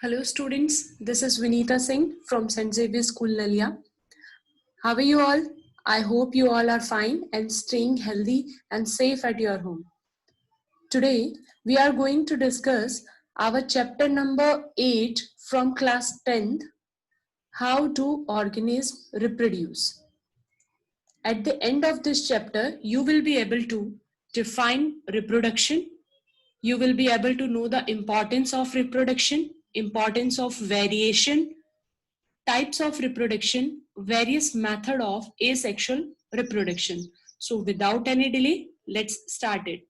Hello students, this is Vinita Singh from St. Xavier School Nalia. How are you all? I hope you all are fine and staying healthy and safe at your home. Today we are going to discuss our chapter number 8 from class 10th, How do organisms reproduce? At the end of this chapter, you will be able to define reproduction. You will be able to know the importance of reproduction, importance of variation, types of reproduction, various method of asexual reproduction. So without any delay, let's start it.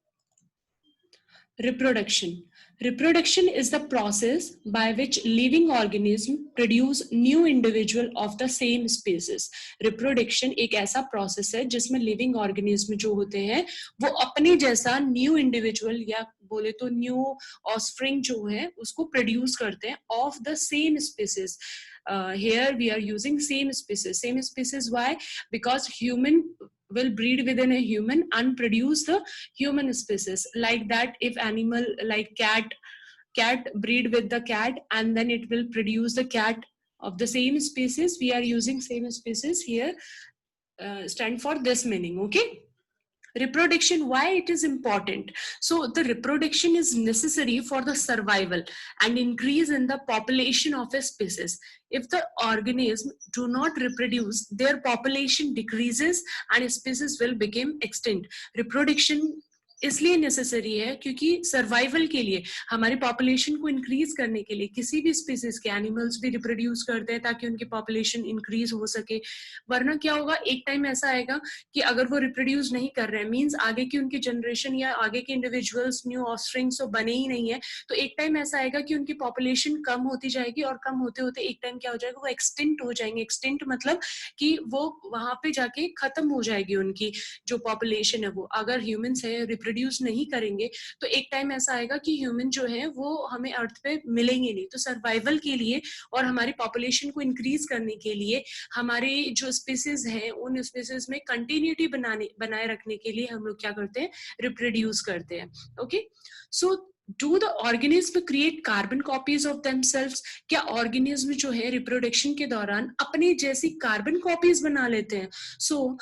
Reproduction. Reproduction is the process by which living organism produce new individual of the same species. Reproduction एक ऐसा process है जिसमें living organism जो होते हैं वो अपने जैसा new individual या बोले तो new offspring जो है उसको produce करते हैं of the same species. Here we are using same species. Same species why? Because human will breed within a human and produce the human species. Like that, if animal like cat breed with the cat and then it will produce the cat of the same species. We are using same species here, stand for this meaning. Okay. Reproduction, why it is important? So the reproduction is necessary for the survival and increase in the population of a species. If the organism do not reproduce, their population decreases and a species will become extinct. Reproduction इसलिए necessary है क्योंकि survival के लिए, हमारी population को increase करने के लिए किसी भी स्पीसीज के एनिमल्स भी रिप्रोड्यूस करते हैं ताकि उनकी पॉपुलेशन इंक्रीज हो सके. वरना क्या होगा, एक टाइम ऐसा आएगा कि अगर वो रिप्रोड्यूस नहीं कर रहे हैं, मींस आगे की उनकी जनरेशन या आगे के इंडिविजुअल्स न्यू ऑफस्प्रिंग्स तो बने ही नहीं है, तो एक टाइम ऐसा आएगा कि उनकी पॉपुलेशन कम होती जाएगी और कम होते होते एक टाइम क्या हो जाएगा, वो एक्सटिंक्ट हो जाएंगे. एक्सटिंक्ट मतलब कि वो वहां पे जाके खत्म हो जाएगी उनकी जो पॉपुलेशन है. वो अगर ह्यूमंस है रिप्रोड्यूस नहीं करेंगे तो एक टाइम ऐसा आएगा कि ह्यूमन जो है वो हमें अर्थ पे मिलेंगे नहीं. तो सर्वाइवल के लिए और हमारी पॉपुलेशन को इंक्रीज करने के लिए हमारे जो स्पीसीज हैं उन स्पीसीज में कंटिन्यूटी बनाए रखने के लिए हम लोग क्या करते हैं, रिप्रोड्यूस करते हैं. Okay, so do the organism create carbon copies of themselves? क्या ऑर्गेनिज्म जो है रिप्रोडक्शन के दौरान अपने जैसी कार्बन कॉपीज बना लेते हैं? सो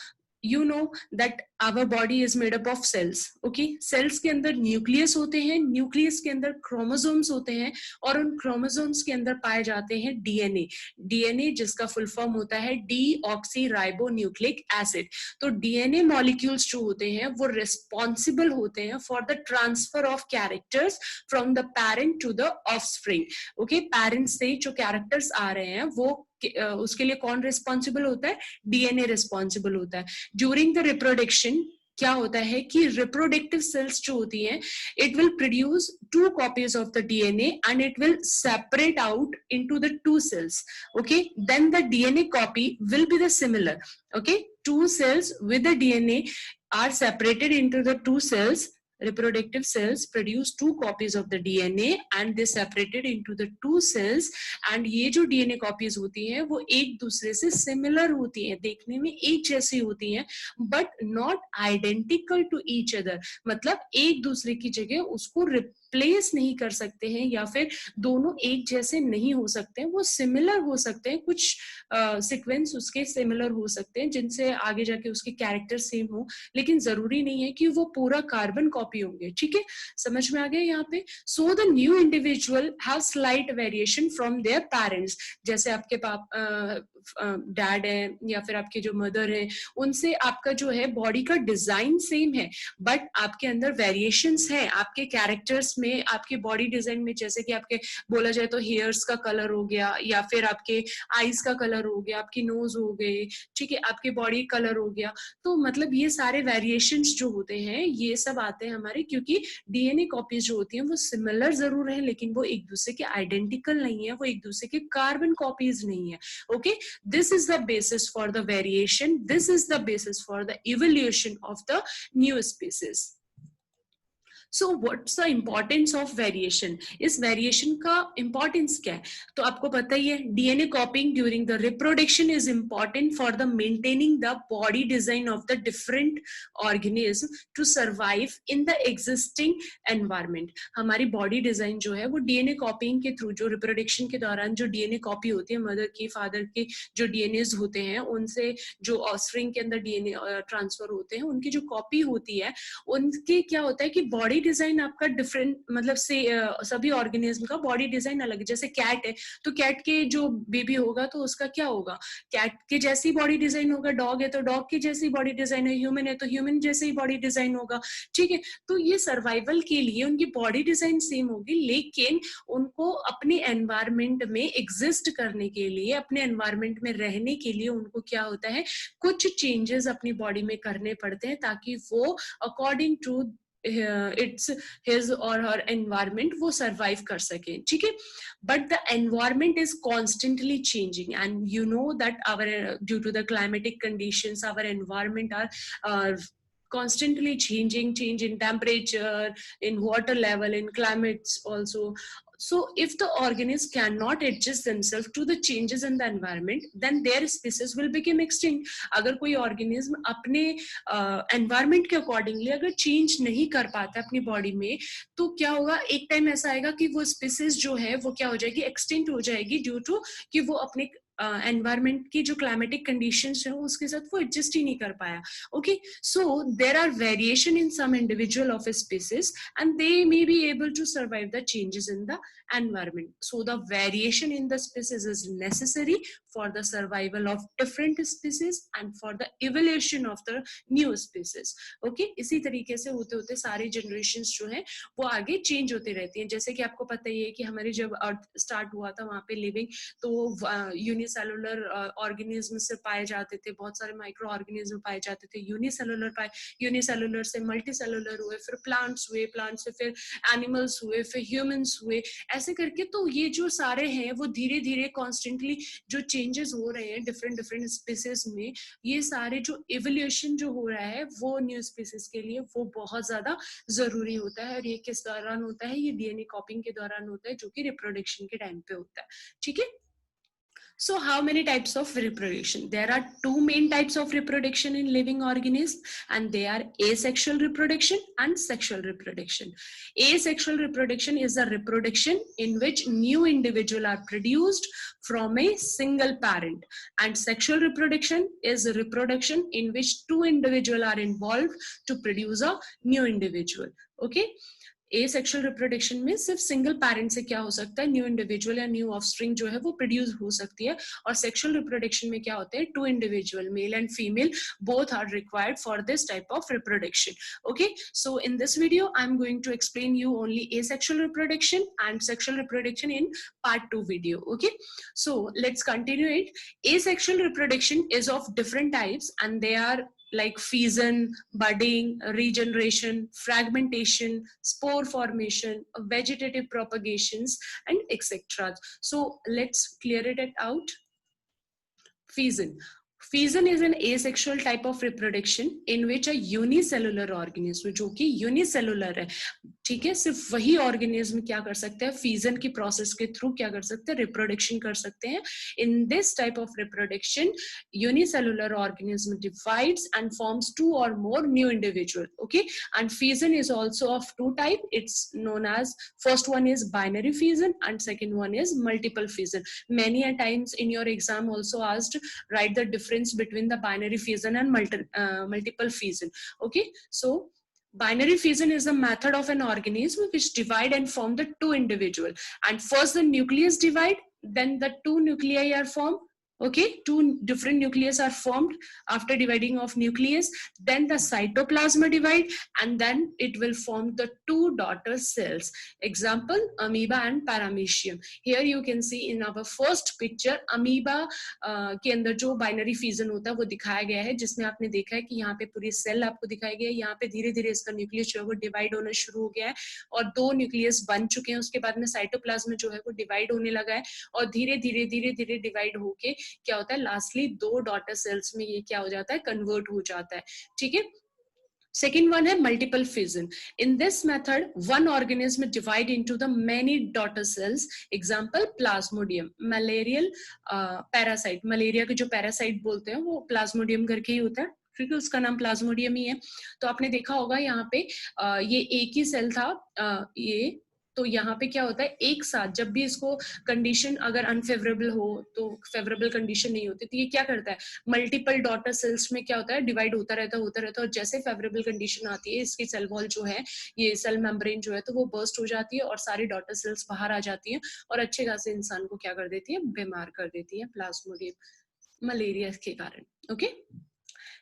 you know that our body is made up of cells. okay, cells के अंदर न्यूक्लियस होते हैं, न्यूक्लियस के अंदर क्रोमोसोम्स होते हैं और उन क्रोमोसोम्स के अंदर पाए जाते हैं डीएनए. डीएनए जिसका फुल फॉर्म होता है डीऑक्सी राइबो न्यूक्लिक एसिड. तो डीएनए मॉलिक्यूल्स जो होते हैं वो रिस्पॉन्सिबल होते हैं for the transfer of characters from the parent to the offspring. Okay, parents से जो कैरेक्टर्स आ रहे हैं वो उसके लिए कौन रिस्पॉन्सिबल होता है, डीएनए रिस्पॉन्सिबल होता है. ड्यूरिंग द रिप्रोडक्शन क्या होता है कि रिप्रोडक्टिव सेल्स जो होती हैं it will produce 2 copies of the DNA and it will separate out into the 2 cells. okay, then the DNA copy will be the similar. okay, 2 cells with the DNA are separated into the 2 cells. Reproductive cells produce 2 copies of the DNA and they separated into the 2 cells. and ये जो DNA copies होती हैं वो एक दूसरे से similar होती हैं, देखने में एक जैसी होती हैं but not identical to each other. मतलब एक दूसरे की जगह उसको रिप्लेस नहीं कर सकते हैं या फिर दोनों एक जैसे नहीं हो सकते हैं, वो सिमिलर हो सकते हैं. कुछ सीक्वेंस उसके सिमिलर हो सकते हैं जिनसे आगे जाके उसके कैरेक्टर सेम हो, लेकिन जरूरी नहीं है कि वो पूरा कार्बन कॉपी होंगे. ठीक है, समझ में आ गया यहाँ पे. So the new individual have slight variation from their parents. जैसे आपके डैड है या फिर आपके जो मदर है उनसे आपका जो है बॉडी का डिजाइन सेम है बट आपके अंदर वेरिएशंस है आपके कैरेक्टर्स में, आपके बॉडी डिजाइन में. जैसे कि आपके बोला जाए तो हेयर्स का कलर हो गया या फिर आपके आईज का कलर हो गया, आपकी नोज हो गए, ठीक है, आपके बॉडी कलर हो गया. तो मतलब ये सारे वेरिएशंस जो होते हैं ये सब आते हैं हमारे क्योंकि डीएनए कॉपीज जो होती हैं वो सिमिलर जरूर है लेकिन वो एक दूसरे के आइडेंटिकल नहीं है, वो एक दूसरे के कार्बन कॉपीज नहीं है. Okay, this is the basis for the variation, this is the basis for the evolution of the new species. So what's the importance of variation, इस वेरिएशन का इम्पोर्टेंस क्या है? तो आपको पता ही है, DNA copying during the reproduction is important for the maintaining the body design of the different organism to survive in the existing environment. हमारी बॉडी डिजाइन जो है वो डीएनए कॉपिंग के थ्रू, जो रिप्रोडक्शन के दौरान जो डीएनए कॉपी होती है, मदर की फादर के जो डीएनए होते हैं उनसे जो ऑफस्प्रिंग के अंदर डीएनए ट्रांसफर होते हैं, उनकी जो कॉपी होती है, उनके क्या होता है कि बॉडी डिजाइन आपका डिफरेंट, मतलब से सभी ऑर्गेनिज्म का बॉडी डिजाइन अलग है। जैसे कैट है तो कैट के जो बेबी होगा तो उसका क्या होगा, कैट के जैसी बॉडी डिजाइन होगा। डॉग है तो डॉग की जैसी बॉडी डिजाइन है। ह्यूमन है तो ह्यूमन जैसे ही बॉडी डिजाइन होगा, ठीक है। तो ये सर्वाइवल के लिए उनकी बॉडी डिजाइन सेम होगी, लेकिन उनको अपने एनवायरमेंट में एग्जिस्ट करने के लिए, अपने एनवायरमेंट में रहने के लिए उनको क्या होता है, कुछ चेंजेस अपनी बॉडी में करने पड़ते हैं ताकि वो अकॉर्डिंग टू इट्स हिज और हर एनवायरमेंट वो सर्वाइव कर सके, ठीक है। But the environment is constantly changing and you know that our due to the climatic conditions our environment are constantly changing, change in temperature, in water level, in climates also. So if the organisms cannot adjust themselves to the changes in the environment, then their species will become extinct. अगर कोई organism अपने environment के accordingly अगर change नहीं कर पाता अपनी body में, तो क्या होगा, एक टाइम ऐसा आएगा कि वो species जो है वो क्या हो जाएगी, extinct हो जाएगी, due to कि वो अपने एनवायरमेंट की जो क्लाइमेटिक कंडीशंस है उसके साथ वो एडजस्ट ही नहीं कर पाया। Okay, so there are variation in some individual of a species and they may be able to survive the changes in the environment. So the variation in the species is necessary for the survival of different species and for the evolution of the new species. Okay, इसी तरीके से होते होते सारी generations जो हैं वो आगे change होते रहती हैं। जैसे कि आपको पता ही है कि हमारी जब अर्थ स्टार्ट हुआ था वहाँ पे लिविंग, तो यूनिसेलुलर ऑर्गेनिज्म से पाए जाते थे, बहुत सारे माइक्रो ऑर्गेनिज्म पाए जाते थे। यूनिसेलुलर से मल्टी सेलुलर हुए, फिर प्लांट्स हुए, प्लांट से फिर एनिमल्स हुए, फिर ह्यूमंस हुए, ऐसे करके। तो ये जो सारे हैं वो धीरे धीरे कॉन्स्टेंटली जो चेंजेस हो रहे हैं डिफरेंट डिफरेंट स्पीसीज में, ये सारे जो इवोल्यूशन जो हो रहा है वो न्यू स्पीसीज के लिए वो बहुत ज्यादा जरूरी होता है। और ये किस दौरान होता है, ये डीएनए कॉपिंग के दौरान होता है, जो कि रिप्रोडक्शन के टाइम पे होता है, ठीक है। So how many types of reproduction? There are two main types of reproduction in living organisms, and they are asexual reproduction and sexual reproduction. Asexual reproduction is a reproduction in which new individuals are produced from a single parent, and sexual reproduction is a reproduction in which two individuals are involved to produce a new individual. Okay. Asexual reproduction में सिर्फ single parent से क्या हो सकता है, new individual या new offspring जो है वो प्रोड्यूस हो सकती है। और सेक्सुअल रिप्रोडक्शन में क्या होते हैं, two individual, male and female, both are required for this type of reproduction. Okay, so in this video I am going to explain you only asexual reproduction and sexual reproduction in part 2 video. Okay, so let's continue it. Asexual reproduction is of different types, and they are like fission, budding, regeneration, fragmentation, spore formation, vegetative propagations, and etc. So let's clear it out. Fission. Fission is an asexual type of reproduction in which a unicellular organism, जो कि unicellular है, ठीक है, सिर्फ वही organism क्या कर सकते हैं, फ्यूजन की प्रोसेस के थ्रू क्या कर सकते हैं, रिप्रोडक्शन कर सकते हैं। In this type of reproduction unicellular organism divides and forms two और more new individual. Okay, and fusion is also of two type, it's known as, first one is binary fusion and second one is multiple fusion. Many a times in your exam also asked, write the difference between the binary fusion and multiple fusion. Okay, so binary fusion is a method of an organism which divide and form the two individual, and first the nucleus divide, then the two nuclei are formed. Okay, two different nucleus are formed after dividing of nucleus, then the cytoplasma divide, and then it will form the two daughter cells. Example, amoeba and paramecium. Here you can see in our first picture amoeba के अंदर जो binary fusion होता है वो दिखाया गया है, जिसमें आपने देखा है कि यहाँ पे पूरी सेल आपको दिखाई गई है, यहाँ पे धीरे धीरे इसका न्यूक्लियस जो है वो डिवाइड होना शुरू हो गया है और दो न्यूक्लियस बन चुके हैं। उसके बाद में साइटोप्लाज्म जो है वो डिवाइड होने लगा है और धीरे धीरे धीरे धीरे डिवाइड होके क्या होता है, लास्टली दो डॉटर सेल्स में ये क्या हो जाता है, कन्वर्ट हो जाता है, ठीक है। Second one है multiple fission. In this method, one organism divide into the many daughter cells. Example, plasmodium. Malarial parasite. Malaria के जो पैरासाइट बोलते हैं वो प्लाज्मोडियम करके ही होता है, क्योंकि उसका नाम प्लाज्मोडियम ही है. तो आपने देखा होगा यहाँ पे ये एक ही सेल था, ये. तो यहाँ पे क्या होता है, एक साथ जब भी इसको कंडीशन अगर अनफेवरेबल हो तो फेवरेबल कंडीशन नहीं होती, तो ये क्या करता है, मल्टीपल डॉटर सेल्स में क्या होता है, डिवाइड होता रहता है. और जैसे फेवरेबल कंडीशन आती है, इसकी सेल वॉल जो है, ये सेल मेम्ब्रेन जो है, तो वो बर्स्ट हो जाती है और सारी डॉटर सेल्स बाहर आ जाती है और अच्छे खासे इंसान को क्या कर देती है, बीमार कर देती है प्लाज्मोडियम मलेरिया के कारण. Okay.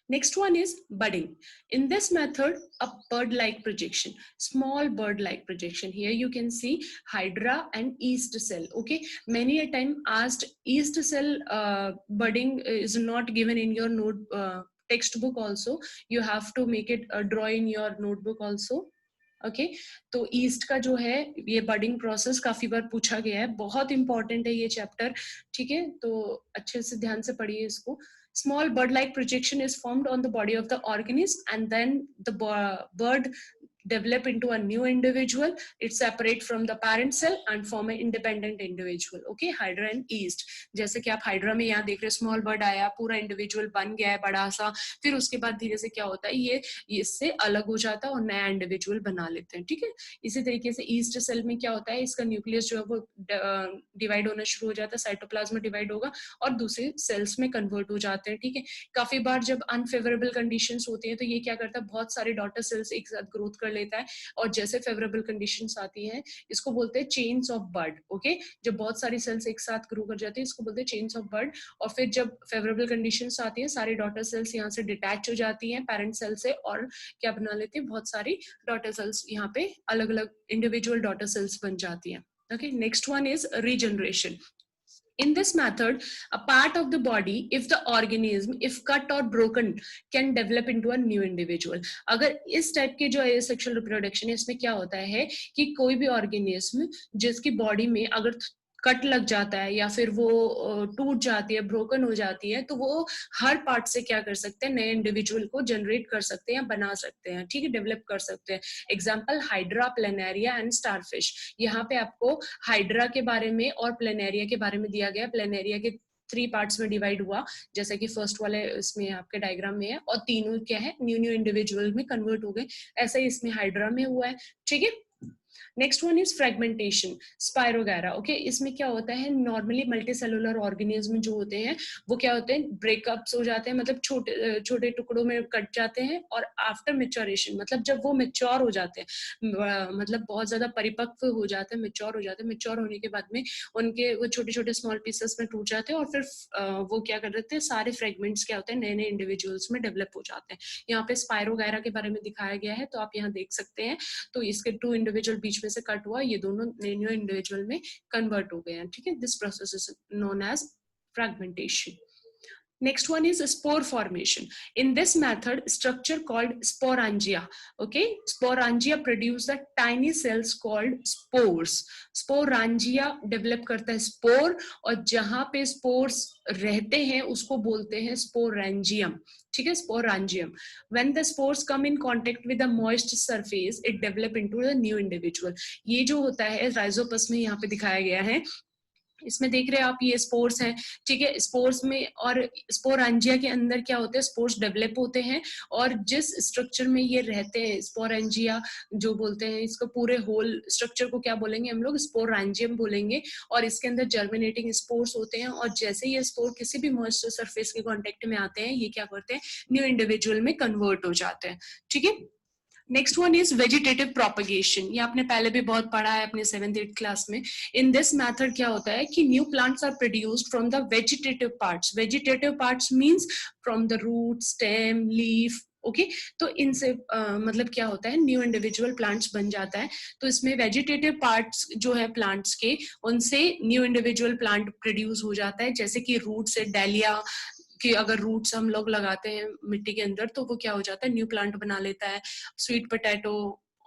Next one is budding. In this method, a bird-like projection, small bird-like projection. Here you can see hydra and yeast cell. Okay, many a time asked, yeast cell budding is not given in your note textbook also. You have to make it draw in your notebook also. Okay तो east का जो है ये budding process काफी बार पूछा गया है, बहुत इंपॉर्टेंट है ये चैप्टर. ठीक है, तो अच्छे से ध्यान से पढ़िए इसको. Small bird-like projection is formed on the body of the organism, and then the bird develop into a new individual. It separate from the parent cell and form an independent individual. Okay, hydra and yeast. जैसे कि आप hydra में यहाँ देख रहे हैं, small bird आया, पूरा इंडिविजुअल बन गया है बड़ा सा, फिर उसके बाद धीरे से क्या होता है, ये इससे अलग हो जाता है और नया इंडिविजुअल बना लेते हैं. ठीक है, इसी तरीके से ईस्ट सेल में क्या होता है, इसका न्यूक्लियस जो है वो डिवाइड होना शुरू हो जाता है, साइटोप्लाज्म में डिवाइड होगा और दूसरे सेल्स में कन्वर्ट हो जाते हैं. ठीक है, काफी बार जब अनफेवरेबल कंडीशंस होती हैं तो ये क्या करता है, बहुत सारे डॉटर सेल्स एक साथ ग्रोथ कर लेता है और जैसे फेवरेबल कंडीशंस आती हैं, इसको बोलते हैं चेन्स ऑफ बर्ड. ओके, जब बहुत सारी सेल्स एक साथ ग्रो कर जाती है, इसको बोलते हैं चेन्स ऑफ बर्ड. और फिर जब फेवरेबल कंडीशंस आती है, सारी डॉटर सेल्स यहाँ से डिटैच हो जाती हैं पेरेंट सेल से और क्या बना लेती है, बहुत सारी डॉटर सेल्स यहाँ पे अलग अलग इंडिविजुअल डॉटर सेल्स बन जाती हैं. Okay, next one is regeneration. In this method, a part of the body, if the organism, if cut or broken, can develop into a new individual. अगर इस type के जो है सेक्सुअल रिप्रोडक्शन है, इसमें क्या होता है कि कोई भी ऑर्गेनिज्म जिसकी बॉडी में अगर कट लग जाता है या फिर वो टूट जाती है, ब्रोकन हो जाती है, तो वो हर पार्ट से क्या कर सकते हैं, नए इंडिविजुअल को जनरेट कर सकते हैं, बना सकते हैं. ठीक है, डेवलप कर सकते हैं. Example, hydra, planaria and starfish. यहाँ पे आपको हाइड्रा के बारे में और प्लेनेरिया के बारे में दिया गया. प्लेनेरिया के 3 पार्ट्स में डिवाइड हुआ, जैसे कि फर्स्ट वाले इसमें आपके डायग्राम में है, और तीनों क्या है, न्यू न्यू इंडिविजुअल में कन्वर्ट हो गए. ऐसा ही इसमें हाइड्रा में हुआ है. ठीक है, next one is fragmentation, spirogyra. Okay, इसमें क्या होता है, नॉर्मली मल्टीसेलुलर ऑर्गेनिज्म जो होते हैं वो क्या होते हैं, ब्रेकअप्स हो जाते हैं, मतलब छोटे छोटे टुकड़ों में कट जाते हैं. और आफ्टर मेच्योरेशन, मतलब जब वो मेच्योर हो जाते हैं, मतलब बहुत ज्यादा परिपक्व हो जाते हैं, मेच्योर हो जाते हैं, मेच्योर होने के बाद में उनके वो छोटे छोटे स्मॉल पीसेस में टूट जाते हैं और फिर वो क्या कर देते हैं, सारे फ्रेगमेंट्स क्या होते हैं, नए नए इंडिविजुअल्स में डेवलप हो जाते हैं. यहाँ पे स्पायरोगैरा के बारे में दिखाया गया है, तो आप यहाँ देख सकते हैं. तो इसके 2 इंडिविजुअल बीच में से कट हुआ, ये दोनों न्यू इंडिविजुअल में कन्वर्ट हो गए हैं. ठीक है, this process is known as fragmentation. Next one is spore formation. In this method, structure called sporangia. Okay, sporangia produce the tiny cells called spores. Sporangia develop करता है spore, और जहां पे spores रहते हैं उसको बोलते हैं sporangium. ठीक है, sporangium. When the spores come in contact with the moist surface, it develop into a new individual. ये जो होता है राइजोपस में यहाँ पे दिखाया गया है, इसमें देख रहे हैं आप, ये स्पोर्स हैं. ठीक है, स्पोर्स में और स्पोरेंजिया के अंदर क्या होते हैं, स्पोर्स डेवलप होते हैं, और जिस स्ट्रक्चर में ये रहते हैं, स्पोरेंजिया जो बोलते हैं, इसको पूरे होल स्ट्रक्चर को क्या बोलेंगे हम लोग, स्पोरेंजियम बोलेंगे. और इसके अंदर जर्मिनेटिंग स्पोर्स होते हैं, और जैसे ये स्पोर किसी भी मॉइस्चर सरफेस के कांटेक्ट में आते हैं, ये क्या करते हैं, न्यू इंडिविजुअल में कन्वर्ट हो जाते हैं. ठीक है, next one is vegetative propagation. ये आपने पहले भी बहुत पढ़ा है अपने 7th-8th क्लास में. इन दिस मेथड क्या होता है कि new plants are produced from the vegetative parts. Vegetative parts means from the root, stem, leaf. Okay, तो इनसे मतलब क्या होता है, न्यू इंडिविजुअल प्लांट्स बन जाता है. तो इसमें वेजिटेटिव पार्ट्स जो है प्लांट्स के, उनसे न्यू इंडिविजुअल प्लांट प्रोड्यूस हो जाता है. जैसे कि रूट से डालिया कि अगर रूट्स हम लोग लगाते हैं मिट्टी के अंदर, तो वो क्या हो जाता है, न्यू प्लांट बना लेता है. स्वीट पोटैटो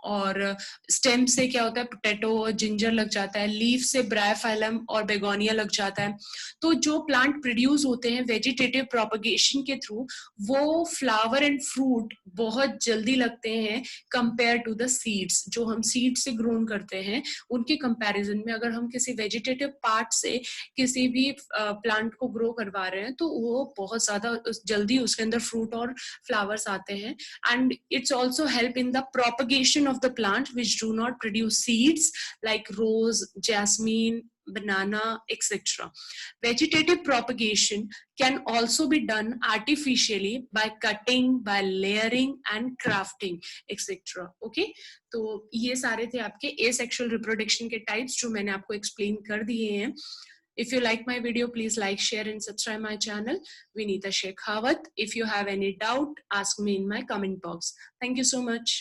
और स्टेम से क्या होता है, पोटैटो और जिंजर लग जाता है, लीफ से ब्रायोफाइलम और बेगोनिया लग जाता है। तो जो प्लांट प्रोड्यूस होते हैं वेजिटेटिव प्रोपगेशन के थ्रू, वो फ्लावर एंड फ्रूट बहुत जल्दी लगते हैं कंपेयर टू द सीड्स। जो हम सीड से ग्रोन करते हैं उनके कंपैरिजन में अगर हम किसी वेजिटेटिव पार्ट से किसी भी प्लांट को ग्रो करवा रहे हैं तो वो बहुत ज्यादा जल्दी उसके अंदर फ्रूट और फ्लावर्स आते हैं। And it's also help in the propagation of the plant which do not produce seeds like rose, jasmine, banana, etc. Vegetative propagation can also be done artificially by cutting, by layering and crafting, etc. Okay, तो ये सारे थे आपके asexual reproduction के types जो मैंने आपको explain कर दिए हैं। If you like my video, please like, share and subscribe my channel, Vinita Shekhawat. If you have any doubt, ask me in my comment box. Thank you so much.